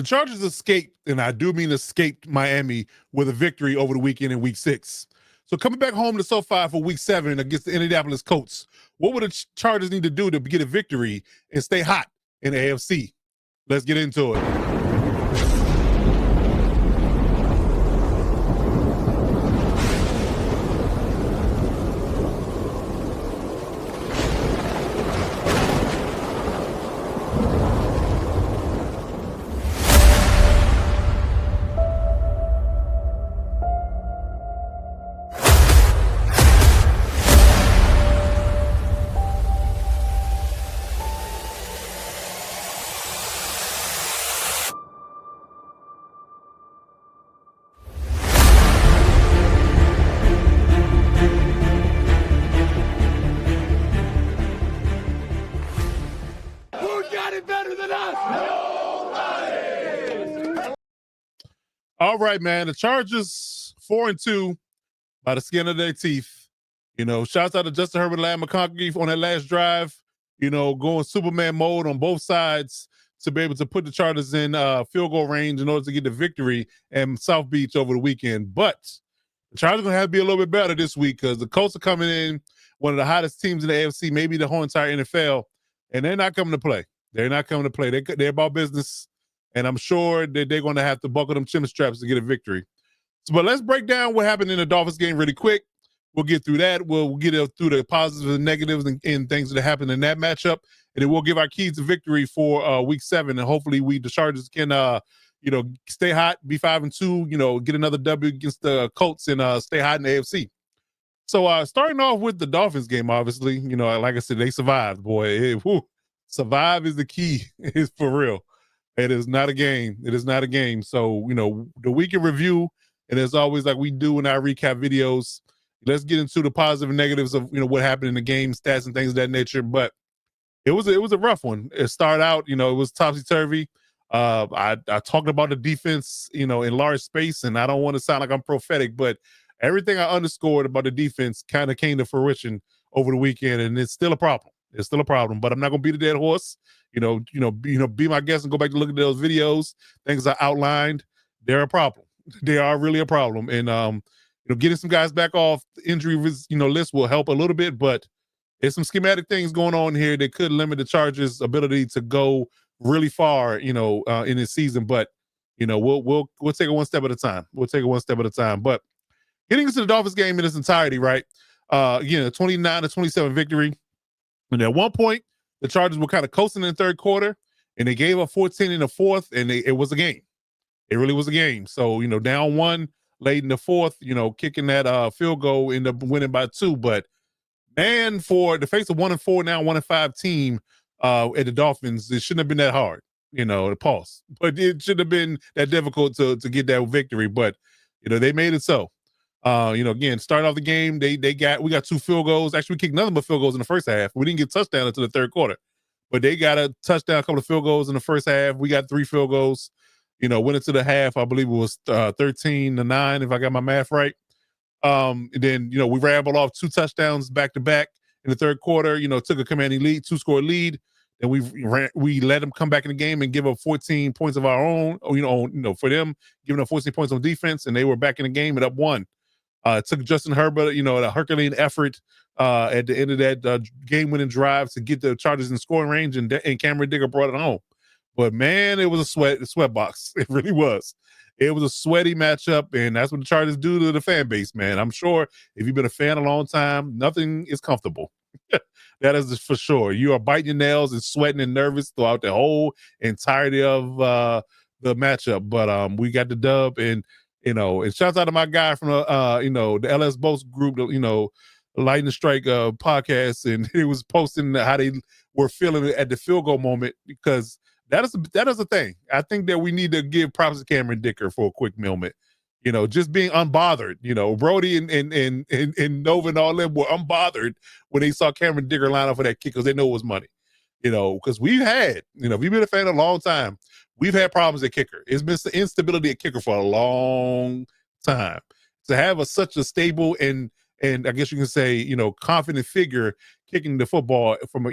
The Chargers escaped, and I do mean escaped Miami with a victory over the weekend in Week 6. So coming back home to SoFi for Week 7 against the Indianapolis Colts, what would the Chargers need to do to get a victory and stay hot in the AFC? Let's get into it. Better than us. Nobody. All right, man. The Chargers 4-2 by the skin of their teeth. Shouts out to Justin Herbert and McConkey on that last drive. Going Superman mode on both sides to be able to put the Chargers in field goal range in order to get the victory in South Beach over the weekend. But the Chargers are going to have to be a little bit better this week because the Colts are coming in, one of the hottest teams in the AFC, maybe the whole entire NFL, and they're not coming to play. They're not coming to play. They're about business, and I'm sure that they're going to have to buckle them chin straps to get a victory. But let's break down what happened in the Dolphins game really quick. We'll get through that. We'll get through the positives and negatives and things that happened in that matchup, and then we'll give our keys to victory for Week 7, and hopefully the Chargers can stay hot, be 5-2, get another W against the Colts and stay hot in the AFC. So starting off with the Dolphins game, obviously, like I said, they survived, boy. Survive is the key. It's for real. It is not a game. It is not a game. So, the weekend review, and as always, like we do in our recap videos, let's get into the positive and negatives of, what happened in the game, stats and things of that nature. But it was a rough one. It started out, it was topsy-turvy. I talked about the defense, in large space, and I don't want to sound like I'm prophetic, but everything I underscored about the defense kind of came to fruition over the weekend, and it's still a problem. It's still a problem, but I'm not gonna beat a dead horse. Be my guest and go back to look at those videos. Things I outlined, they're a problem. They are really a problem, and getting some guys back off the injury list will help a little bit, but there's some schematic things going on here that could limit the Chargers' ability to go really far, in this season. But we'll take it one step at a time. We'll take it one step at a time. But getting into the Dolphins game in its entirety, right? 29-27 victory. And at one point, the Chargers were kind of coasting in the third quarter, and they gave up 14 in the fourth, and it was a game. It really was a game. So, down one late in the fourth, kicking that field goal, ended up winning by 2. But, man, for the face of 1-4, now 1-5 team at the Dolphins, it shouldn't have been that hard, to pause. But it shouldn't have been that difficult to get that victory. But, they made it so. Again, starting off the game, we got 2 field goals. Actually, we kicked nothing but field goals in the first half. We didn't get a touchdown until the third quarter, but they got a touchdown, a couple of field goals in the first half. We got 3 field goals. Went into the half. I believe it was 13-9, if I got my math right. And then we rambled off 2 touchdowns back to back in the third quarter. Took a commanding lead, 2-score lead. And we let them come back in the game and give up 14 points of our own. For them giving up 14 points on defense, and they were back in the game and up 1. It took Justin Herbert, a Herculean effort at the end of that game-winning drive to get the Chargers in scoring range, and Cameron Digger brought it home. But, man, it was a sweat box. It really was. It was a sweaty matchup, and that's what the Chargers do to the fan base, man. I'm sure if you've been a fan a long time, nothing is comfortable. That is for sure. You are biting your nails and sweating and nervous throughout the whole entirety of the matchup. But we got the dub, and and shouts out to my guy from the LS Boats group, Lightning Strike podcast, and he was posting how they were feeling at the field goal moment, because that is a thing. I think that we need to give props to Cameron Dicker for a quick moment. Just being unbothered. Brody and Nova and all them were unbothered when they saw Cameron Dicker line up for that kick, because they know it was money. Because we've had, if you've been a fan a long time, we've had problems at kicker. It's been instability at kicker for a long time. To have such a stable and I guess you can say, confident figure kicking the football from a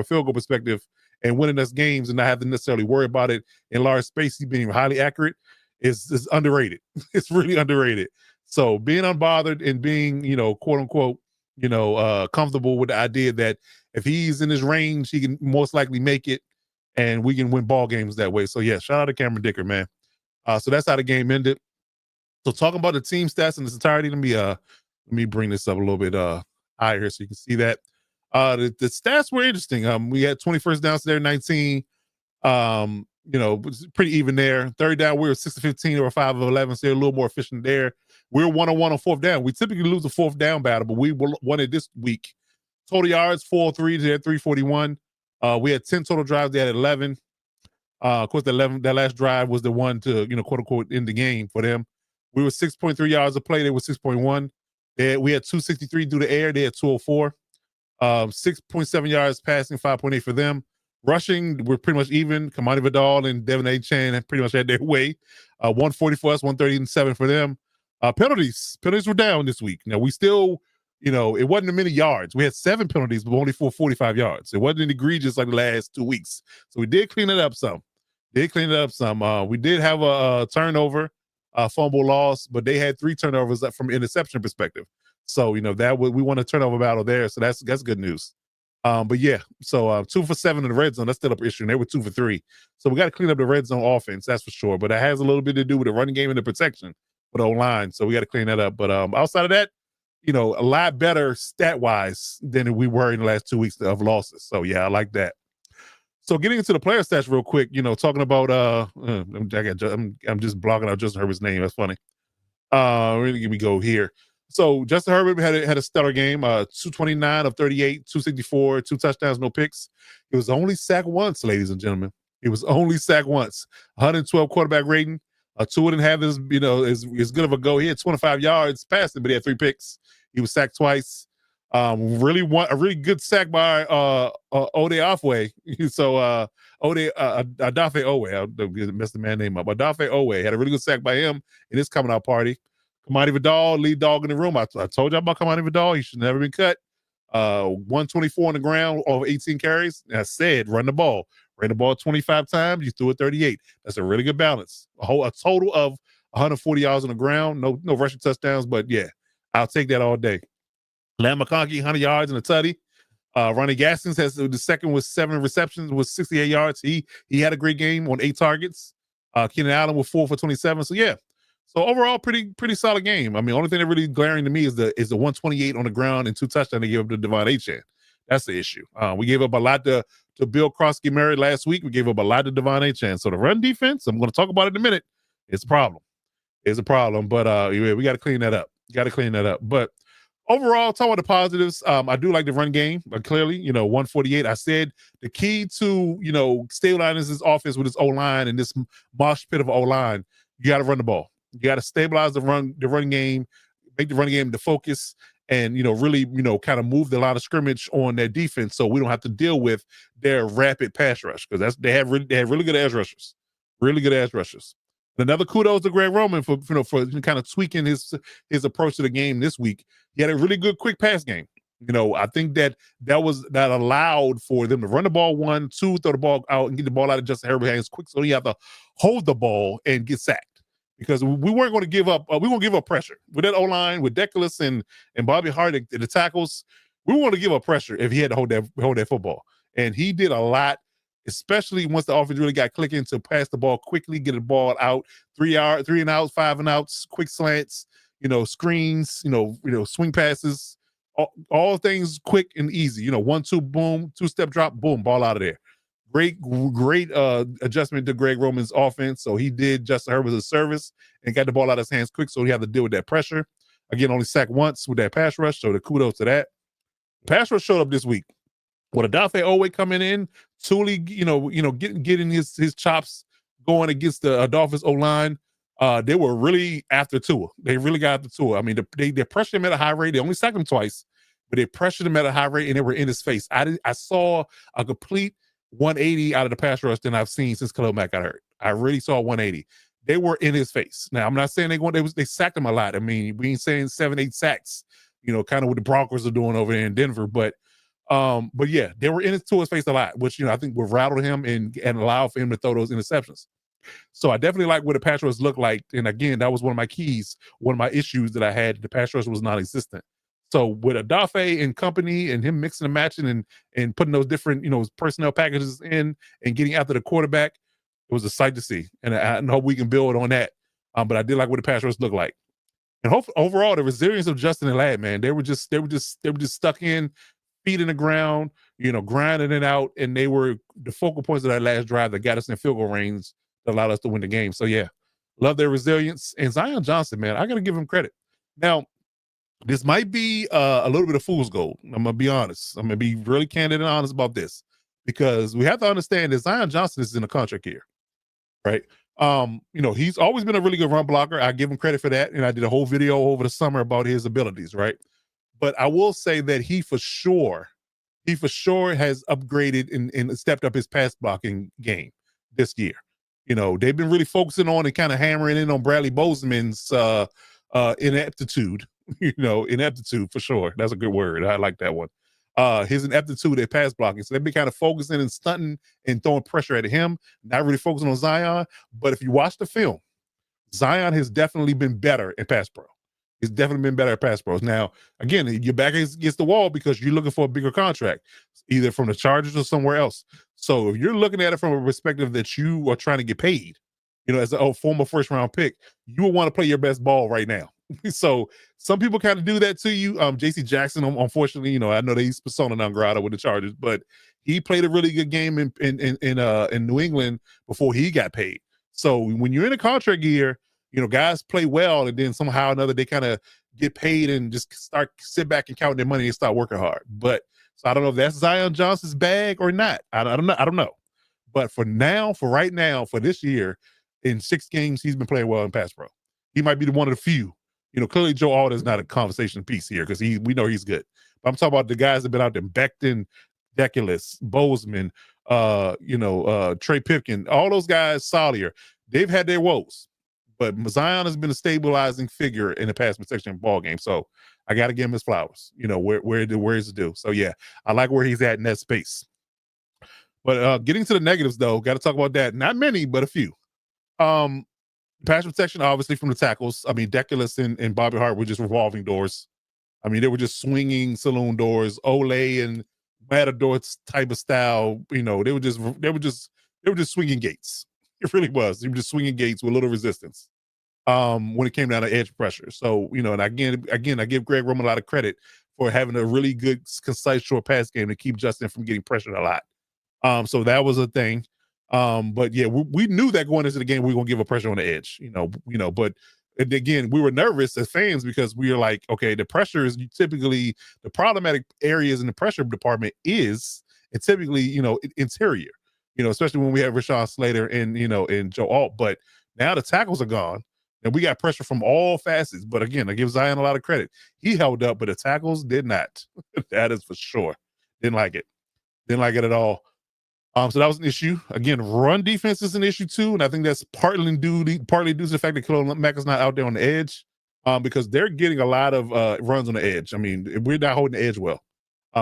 field goal perspective and winning us games and not have to necessarily worry about it in large spaces being highly accurate is underrated. It's really underrated. So being unbothered and being, quote unquote, comfortable with the idea that if he's in his range, he can most likely make it and we can win ball games that way. So yeah, shout out to Cameron Dicker, man. So that's how the game ended. So talking about the team stats in its entirety, let me bring this up a little bit higher here so you can see that. The stats were interesting. We had 21st downs there, 19. It was pretty even there. Third down, we were 6 of 15 or 5 of 11, so they're a little more efficient there. We were 1-on-1 on fourth down. We typically lose the fourth down battle, but we won it this week. Total yards, 403, they had 341. We had 10 total drives, they had 11. Of course, that last drive was the one to, quote unquote, end the game for them. We were 6.3 yards a play, they were 6.1. We had 263 through the air, they had 204. 6.7 yards passing, 5.8 for them. Rushing, we're pretty much even. Kamani Vidal and Devin A. Chan pretty much had their way. 140 for us, 137 for them. Penalties were down this week. Now we still, it wasn't a many yards. We had 7 penalties, but only for 45 yards. It wasn't egregious like the last 2 weeks. So we did clean it up some. We did have a turnover, fumble loss, but they had 3 turnovers from an interception perspective. So we won a turnover battle there. So that's good news. But yeah, so 2 for 7 in the red zone. That's still up issue. And they were 2 for 3. So we got to clean up the red zone offense, that's for sure. But that has a little bit to do with the running game and the protection for the O-line. So we got to clean that up. But outside of that, a lot better stat wise than we were in the last 2 weeks of losses. So yeah, I like that. So getting into the player stats real quick, talking about I'm just blocking out Justin Herbert's name. That's funny. Really, give me go here. So Justin Herbert had a stellar game. 229 of 38, 264, 2 touchdowns, no picks. He was only sacked once, ladies and gentlemen. He was only sacked once. 112 quarterback rating. Tua didn't have this, as good of a go. He had 25 yards passing, but he had 3 picks. He was sacked twice. A really good sack by Ode Afwe. So Adafe Owe, I messed the man name up. Adafe Owe had a really good sack by him in his coming out party. Kamani Vidal, lead dog in the room. I told you about Kamani Vidal. He should never been cut. 124 on the ground over 18 carries. And I said, run the ball. Ran the ball 25 times. You threw it 38. That's a really good balance. A total of 140 yards on the ground. No rushing touchdowns, but yeah, I'll take that all day. Lamb McConkey, 100 yards and a tutty. Ronnie Gaskins has the second with 7 receptions, with 68 yards. He had a great game on 8 targets. Keenan Allen with 4 for 27. So yeah. So overall, pretty solid game. I mean, only thing that really glaring to me is the 128 on the ground and 2 touchdowns they gave up to Devon Achane. That's the issue. We gave up a lot to Bill Krosky-Merritt last week. We gave up a lot to Devon Achane. So the run defense, I'm going to talk about it in a minute. It's a problem. But we got to clean that up. But overall, talking about the positives, I do like the run game. But clearly, 148. I said the key to stabilizing this offense with this O-line and this mosh pit of O-line, you got to run the ball. You got to stabilize the run game, make the run game the focus, and really kind of move the line of scrimmage on their defense, so we don't have to deal with their rapid pass rush, because they have really good edge rushers, And another kudos to Greg Roman for kind of tweaking his approach to the game this week. He had a really good quick pass game. I think that allowed for them to run the ball 1, 2, throw the ball out and get the ball out of Justin Herbert's hands quick, so he have to hold the ball and get sacked. Because we weren't going to give up. We won't give up pressure with that O-line, with Deculus and Bobby Hart at the tackles. We want to give up pressure if he had to hold that football, and he did a lot, especially once the offense really got clicking, to pass the ball quickly, get the ball out, 3 and outs, 5 and outs, quick slants, screens, swing passes, all things quick and easy. 1-2, boom, 2-step drop, boom, ball out of there. Great adjustment to Greg Roman's offense. So he did Justin Herbert a service and got the ball out of his hands quick, so he had to deal with that pressure. Again, only sacked once with that pass rush, so the kudos to that. Pass rush showed up this week. With Adafe Owe coming in, Thule, getting his chops going against the Dolphins O-line. They were really after Tua. They really got after Tua. I mean, they pressured him at a high rate. They only sacked him twice, but they pressured him at a high rate, and they were in his face. I saw a complete 180 out of the pass rush than I've seen since Khalil Mack got hurt. I really saw 180. They were in his face. Now, I'm not saying they sacked him a lot. I mean, we ain't saying 7-8 sacks, kind of what the Broncos are doing over there in Denver, but But yeah, they were in it to his face a lot, which I think would rattle him and allow for him to throw those interceptions. So I definitely like what the pass rush looked like. And again, that was one of my keys, one of my issues that I had. The pass rush was non-existent. So with Adafe and company and him mixing and matching and putting those different, personnel packages in and getting after the quarterback, it was a sight to see. And I hope we can build on that. But I did like what the pass rush looked like. And overall, the resilience of Justin and Ladd, man, they were just stuck in, feet in the ground, grinding it out, and they were the focal points of that last drive that got us in field goal range that allowed us to win the game. So yeah, love their resilience. And Zion Johnson, man, I got to give him credit. Now, this might be a little bit of fool's gold. I'm gonna be honest. I'm gonna be really candid and honest about this because we have to understand that Zion Johnson is in a contract here, right? He's always been a really good run blocker. I give him credit for that, and I did a whole video over the summer about his abilities, right? But I will say that he for sure has upgraded and stepped up his pass blocking game this year. They've been really focusing on and kind of hammering in on Bradley Bozeman's ineptitude. Ineptitude for sure. That's a good word. I like that one. His ineptitude at pass blocking. So they've been kind of focusing and stunting and throwing pressure at him, not really focusing on Zion. But if you watch the film, Zion has definitely been better in pass pro. He's definitely been better at pass pros. Now, again, your back against the wall because you're looking for a bigger contract, either from the Chargers or somewhere else. So if you're looking at it from a perspective that you are trying to get paid, as a former first round pick, you will want to play your best ball right now. So some people kind of do that to you. JC Jackson, unfortunately, I know that he's persona non grata with the Chargers, but he played a really good game in New England before he got paid. So when you're in a contract year, guys play well, and then somehow or another they kind of get paid and just sit back and count their money and start working hard. But so I don't know if that's Zion Johnson's bag or not. I don't know. But for right now, for this year, in 6 games, he's been playing well in pass pro. He might be one of the few. Clearly Joe Alder's not a conversation piece here because we know he's good. But I'm talking about the guys that have been out there: Becton, Deculus, Bozeman, Trey Pipkin, all those guys, Solier. They've had their woes. But Zion has been a stabilizing figure in the pass protection ball game. So I got to give him his flowers, where is it due? So yeah, I like where he's at in that space. But getting to the negatives though, got to talk about that. Not many, but a few. Pass protection, obviously from the tackles. I mean, Deculus and Bobby Hart were just revolving doors. I mean, they were just swinging saloon doors, Ole and Matador type of style. They were just swinging gates. It really was. They were just swinging gates with little resistance when it came down to edge pressure. So, and again, I give Greg Roman a lot of credit for having a really good, concise, short pass game to keep Justin from getting pressured a lot. So that was a thing. But yeah, we knew that going into the game, we were going to give a pressure on the edge, but again, we were nervous as fans because we were like, okay, the pressure is typically the problematic areas in the pressure department it's typically, interior, especially when we have Rashawn Slater and Joe Alt. But now the tackles are gone and we got pressure from all facets. But again, I give Zion a lot of credit. He held up, but the tackles did not. That is for sure. Didn't like it at all. So that was an issue. Again, run defense is an issue too, and I think that's partly due to the fact that Khalil Mack is not out there on the edge, because they're getting a lot of runs on the edge. I mean, we're not holding the edge well.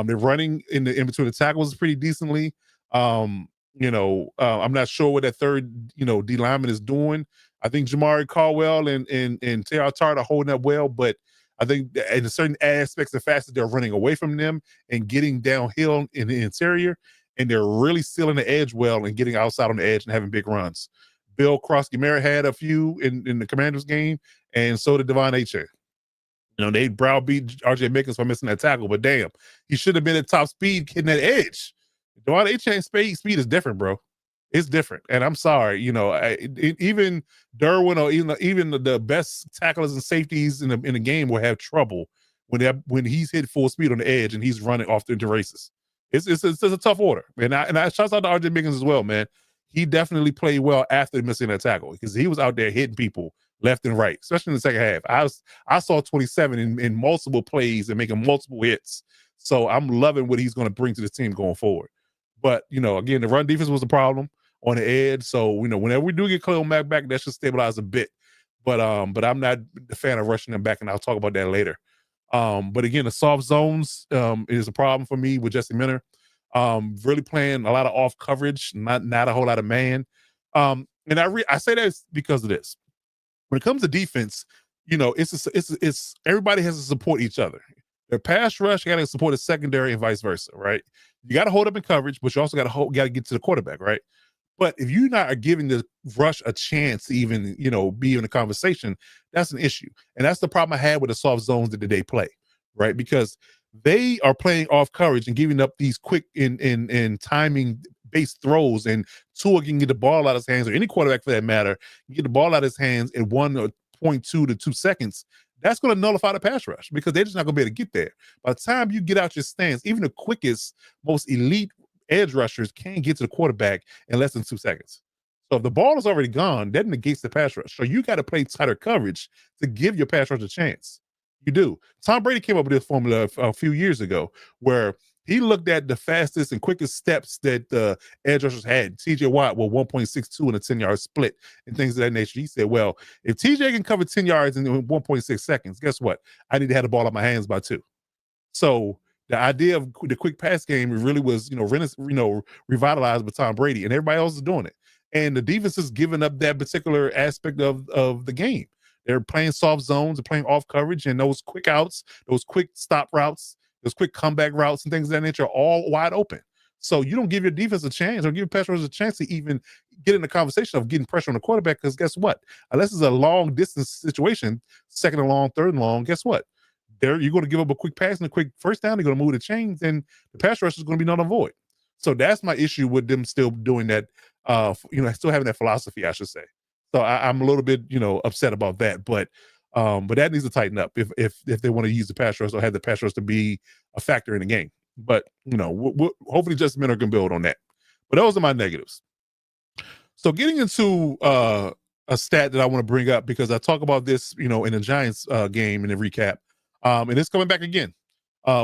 They're running in between the tackles pretty decently. I'm not sure what that third, D lineman is doing. I think Jamari Caldwell and Taylor Tart are holding up well, but I think in certain aspects and facets, they're running away from them and getting downhill in the interior. And they're really sealing the edge well and getting outside on the edge and having big runs. Bill Krosky-Merritt had a few in the Commanders game, and so did Devon Achane. They browbeat RJ Mickens for missing that tackle, but damn, he should have been at top speed hitting that edge. Devon Achane's speed is different, bro. It's different. And I'm sorry, even Derwin or even the best tacklers and safeties in the game will have trouble when he's hit full speed on the edge and he's running off into races. It's a tough order. And I shout out to RJ Mickens as well, man. He definitely played well after missing that tackle because he was out there hitting people left and right, especially in the second half. I saw 27 in multiple plays and making multiple hits. So I'm loving what he's going to bring to the team going forward. But, again, the run defense was a problem on the edge. So, whenever we do get Khalil Mack back, that should stabilize a bit. But I'm not the fan of rushing him back, and I'll talk about that later. But again, the soft zones is a problem for me with Jesse Minter. Really playing a lot of off coverage, not a whole lot of man. And I say that because of this. When it comes to defense, it's everybody has to support each other. The pass rush got to support the secondary and vice versa, right? You got to hold up in coverage, but you also got to get to the quarterback, right? But if you're not giving the rush a chance to even, be in a conversation, that's an issue. And that's the problem I had with the soft zones that they play, right? Because they are playing off coverage and giving up these quick in timing based throws, and Tua can get the ball out of his hands, or any quarterback for that matter, can get the ball out of his hands in 1.2 to 2 seconds. That's going to nullify the pass rush because they're just not going to be able to get there. By the time you get out your stance, even the quickest, most elite edge rushers can't get to the quarterback in less than 2 seconds. So if the ball is already gone, that negates the pass rush. So you got to play tighter coverage to give your pass rush a chance. You do. Tom Brady came up with this formula a few years ago where he looked at the fastest and quickest steps that the edge rushers had. TJ Watt with 1.62 in a 10-yard split and things of that nature. He said, well, if TJ can cover 10 yards in 1.6 seconds, guess what? I need to have the ball out my hands by 2. So the idea of the quick pass game really was, revitalized with Tom Brady, and everybody else is doing it. And the defense is giving up that particular aspect of the game. They're playing soft zones, they're playing off coverage, and those quick outs, those quick stop routes, those quick comeback routes and things of that nature are all wide open. So you don't give your defense a chance or give your pass rushers a chance to even get in the conversation of getting pressure on the quarterback, because guess what? Unless it's a long distance situation, second and long, third and long, guess what? You're going to give up a quick pass and a quick first down. They're going to move the chains, and the pass rush is going to be null and void. So that's my issue with them still doing that. Still having that philosophy, I should say. So I'm a little bit, upset about that. But that needs to tighten up if they want to use the pass rush or have the pass rush to be a factor in the game. But hopefully Justin Miller can build on that. But those are my negatives. So getting into a stat that I want to bring up, because I talk about this, in the Giants game in the recap. And it's coming back again.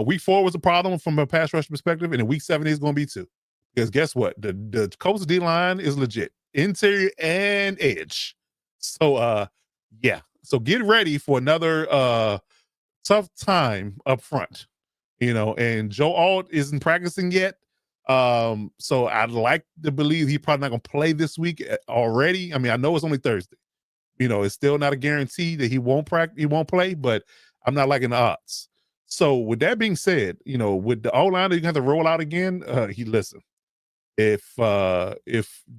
Week 4 was a problem from a pass rush perspective, and in week 7 is going to be too. Because guess what? The Colts D line is legit, interior and edge. So yeah. So get ready for another tough time up front. And Joe Alt isn't practicing yet. So I'd like to believe he's probably not gonna play this week already. I mean, I know it's only Thursday. It's still not a guarantee that he won't play, but I'm not liking the odds. So with that being said, with the O-line, you have to roll out again. Listen, if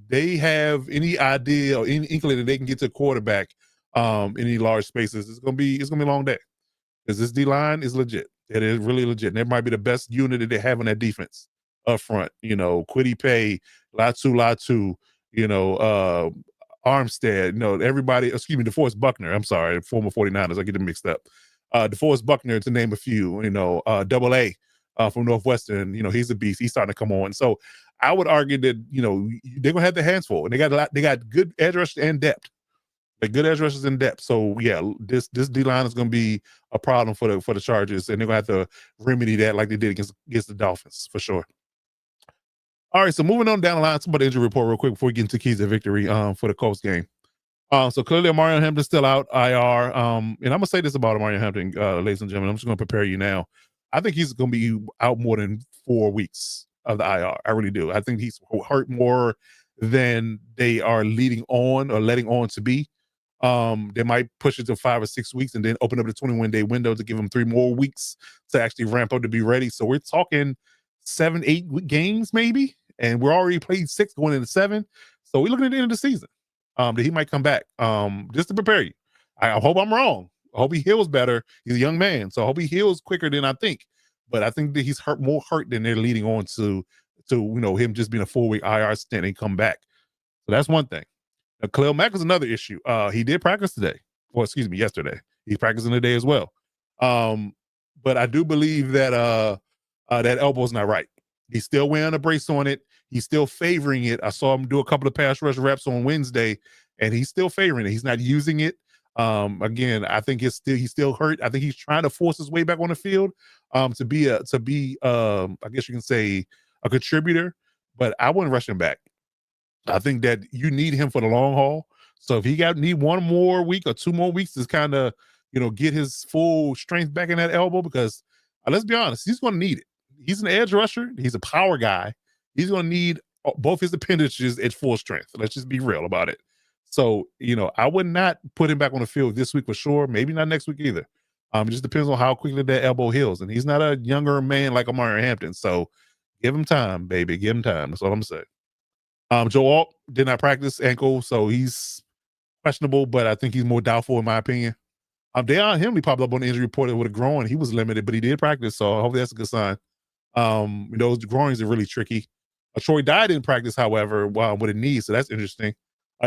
they have any idea or any inkling that they can get to a quarterback in any large spaces, it's gonna be a long day, because this D line is legit. It is really legit. And it might be the best unit that they have on that defense up front. Kwity Paye, Latu, Armstead, everybody, DeForest Buckner. I'm sorry, former 49ers. I get them mixed up. DeForest Buckner, to name a few, Double A from Northwestern, he's a beast. He's starting to come on. So I would argue that, they're going to have their hands full, and they got good edge rush and depth. Like good edge rushers in depth. So yeah, this D line is going to be a problem for the Chargers, and they're going to have to remedy that like they did against the Dolphins for sure. All right, so moving on down the line, some about the injury report real quick before we get into keys of victory for the Colts game. So clearly, Amarion Hampton's still out IR. And I'm gonna say this about Amarion Hampton, ladies and gentlemen. I'm just gonna prepare you now. I think he's gonna be out more than 4 weeks of the IR. I really do. I think he's hurt more than they are letting on to be. They might push it to 5 or 6 weeks and then open up the 21-day window to give them 3 more weeks to actually ramp up to be ready. So we're talking 7, 8 games maybe, and we're already played 6 going into 7. So we're looking at the end of the season that he might come back. Just to prepare you. I hope I'm wrong. I hope he heals better. He's a young man, so I hope he heals quicker than I think. But I think that he's more hurt than they're leading on to him just being a 4-week IR stint and come back. So that's one thing. Khalil Mack was another issue. He did practice today, or excuse me, yesterday. He's practicing today as well. But I do believe that that elbow's not right. He's still wearing a brace on it. He's still favoring it. I saw him do a couple of pass rush reps on Wednesday, and he's still favoring it. He's not using it. Again, I think he's still hurt. I think he's trying to force his way back on the field to be I guess you can say a contributor, but I wouldn't rush him back. I think that you need him for the long haul. So if he need 1 more week or 2 more weeks to kind of get his full strength back in that elbow because let's be honest, he's going to need it. He's an edge rusher. He's a power guy. He's going to need both his appendages at full strength. Let's just be real about it. So, I would not put him back on the field this week for sure. Maybe not next week either. It just depends on how quickly that elbow heals. And he's not a younger man like Amari Hampton. So give him time, baby. Give him time. That's all I'm saying. Joe Alt did not practice ankle, so he's questionable, but I think he's more doubtful in my opinion. Deion Henley popped up on the injury report with a groin. He was limited, but he did practice, so hopefully that's a good sign. Those groins are really tricky. Troy Dye didn't practice, however, with a knee, so that's interesting.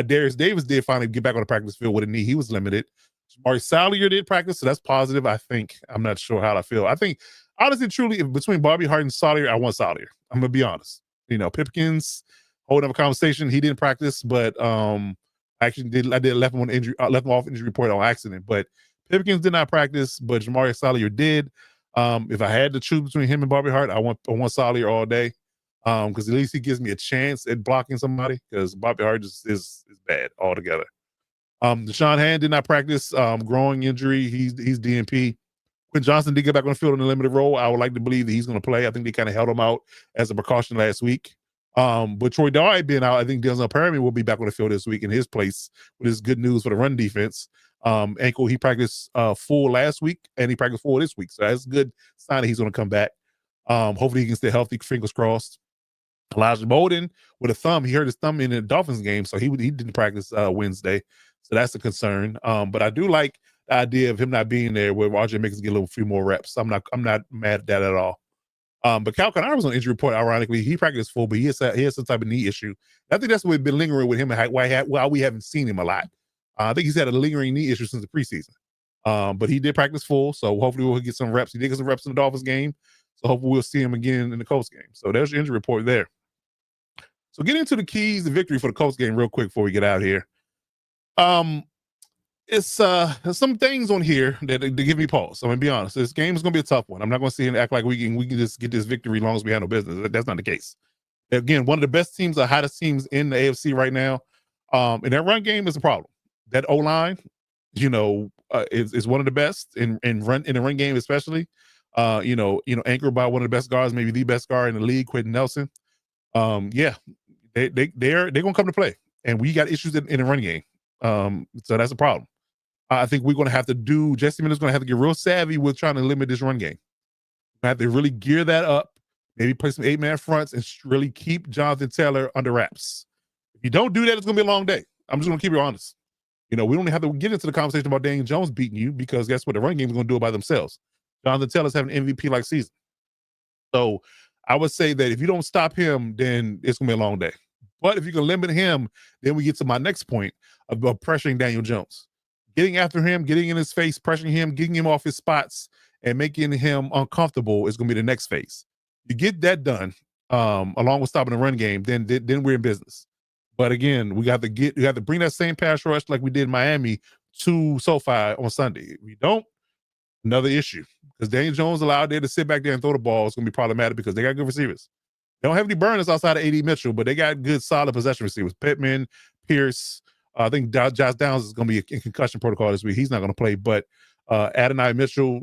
Darius Davis did finally get back on the practice field with a knee. He was limited. Jamari Salyer did practice, so that's positive. I think. I'm not sure how I feel. I think, honestly, truly, between Bobby Hart and Salyer, I want Salyer. I'm gonna be honest. Pipkins, holding up a conversation. He didn't practice, but I left him on injury, left him off injury report on accident. But Pipkins did not practice, but Jamari Salyer did. If I had to choose between him and Bobby Hart, I want Salyer all day. Because at least he gives me a chance at blocking somebody. Because Bobby Hart is bad altogether. Deshaun Hand did not practice. Growing injury. He's DNP. Quinn Johnson did get back on the field in a limited role. I would like to believe that he's going to play. I think they kind of held him out as a precaution last week. But Troy Dye being out, I think Denzel Perryman will be back on the field this week in his place, with his good news for the run defense. Ankle, he practiced full last week, and he practiced full this week. So that's a good sign that he's going to come back. Hopefully he can stay healthy, fingers crossed. Elijah Molden with a thumb. He hurt his thumb in the Dolphins game, so he didn't practice Wednesday. So that's a concern. But I do like the idea of him not being there where RJ makes get a little few more reps. I'm not mad at that at all. But Cal Kanara was on injury report. Ironically, he practiced full, but he has some type of knee issue. I think that's what's been lingering with him and why we haven't seen him a lot. I think he's had a lingering knee issue since the preseason. But he did practice full, so hopefully we'll get some reps. He did get some reps in the Dolphins game, so hopefully we'll see him again in the Colts game. So there's your injury report there. So get into the keys to victory for the Colts game real quick before we get out here. It's some things on here that give me pause. So I'm gonna be honest. This game is gonna be a tough one. I'm not gonna sit here and act like we can just get this victory as long as we handle business. That's not the case. Again, one of the best teams, the hottest teams in the AFC right now. And that run game is a problem. That O-line, is one of the best in the run game, especially. Anchored by one of the best guards, maybe the best guard in the league, Quentin Nelson. They're gonna come to play, and we got issues in the run game. So that's a problem. I think we're gonna have to Jesse Miller's gonna have to get real savvy with trying to limit this run game. We have to really gear that up, maybe play some 8-man fronts and really keep Jonathan Taylor under wraps. If you don't do that, it's gonna be a long day. I'm just gonna keep you honest. We don't have to get into the conversation about Daniel Jones beating you, because guess what? The run game is gonna do it by themselves. Jonathan Taylor's having an MVP-like season. So I would say that if you don't stop him, then it's gonna be a long day. But if you can limit him, then we get to my next point of pressuring Daniel Jones. Getting after him, getting in his face, pressuring him, getting him off his spots, and making him uncomfortable is going to be the next phase. You get that done, along with stopping the run game, then we're in business. But again, we have to bring that same pass rush like we did in Miami to SoFi on Sunday. If we don't, another issue. Because Daniel Jones allowed there to sit back there and throw the ball is going to be problematic because they got good receivers. They don't have any burners outside of A.D. Mitchell, but they got good, solid possession receivers. Pittman, Pierce. I think Josh Downs is going to be in concussion protocol this week. He's not going to play, but Adonai Mitchell,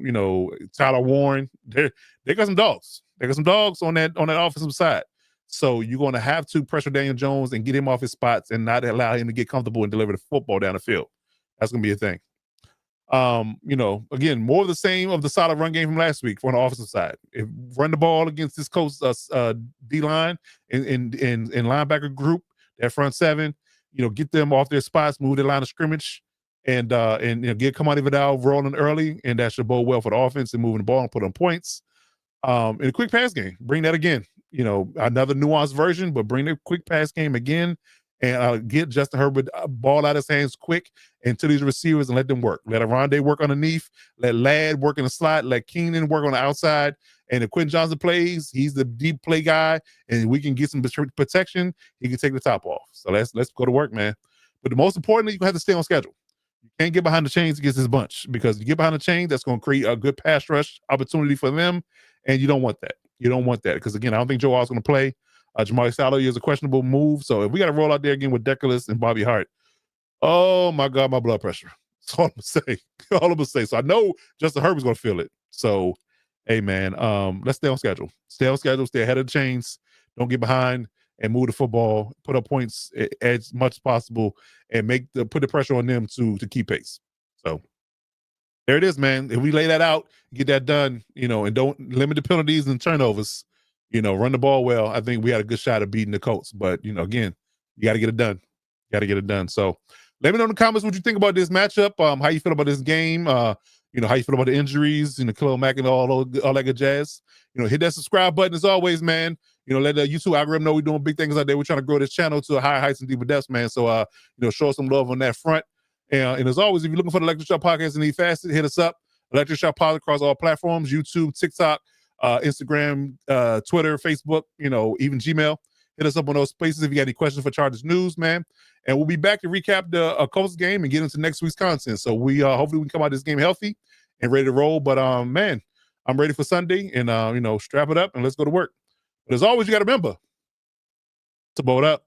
Tyler Warren, they got some dogs. They got some dogs on that offensive side. So you're going to have to pressure Daniel Jones and get him off his spots and not allow him to get comfortable and deliver the football down the field. That's going to be a thing. Again, more of the same of the solid run game from last week on the offensive side. If run the ball against this Colts D-line in linebacker group, that front seven, get them off their spots, move their line of scrimmage, and get Kamani Vidal rolling early, and that should bode well for the offense and moving the ball and put on points. In a quick pass game, bring that again. Another nuanced version, but bring the quick pass game again, and get Justin Herbert ball out of his hands quick into these receivers and let them work. Let Aronde work underneath. Let Ladd work in the slot. Let Keenan work on the outside. And if Quentin Johnson plays, he's the deep play guy, and we can get some protection. He can take the top off. So let's go to work, man. But the most importantly, you have to stay on schedule. You can't get behind the chains against this bunch, because you get behind the chains, that's going to create a good pass rush opportunity for them, and you don't want that. You don't want that because, again, I don't think Joe Alt's going to play. Jamari Salyer is a questionable move. So if we got to roll out there again with Deculus and Bobby Hart, oh, my God, my blood pressure. That's all I'm gonna say. All I'm gonna say. So I know Justin Herbert's gonna feel it. So, hey man, let's stay on schedule. Stay on schedule. Stay ahead of the chains. Don't get behind and move the football. Put up points as much as possible and put the pressure on them to keep pace. So there it is, man. If we lay that out, get that done, and don't limit the penalties and turnovers, run the ball well, I think we had a good shot of beating the Colts. But, again, you got to get it done. Got to get it done. So let me know in the comments what you think about this matchup, how you feel about this game, how you feel about the injuries, Khalil Mack and all that good jazz. Hit that subscribe button as always, man. Let the YouTube algorithm know we're doing big things out there. We're trying to grow this channel to higher heights and deeper depths, man. So, show us some love on that front. And as always, if you're looking for the Electric Shock Podcast and need facet, hit us up. Electric Shock Podcast across all platforms: YouTube, TikTok, Instagram, Twitter, Facebook, even Gmail. Hit us up on those places if you got any questions for Chargers news, man. And we'll be back to recap the Colts game and get into next week's content. So we hopefully we can come out of this game healthy and ready to roll. But man, I'm ready for Sunday, and strap it up and let's go to work. But as always, you got to remember to bolt up.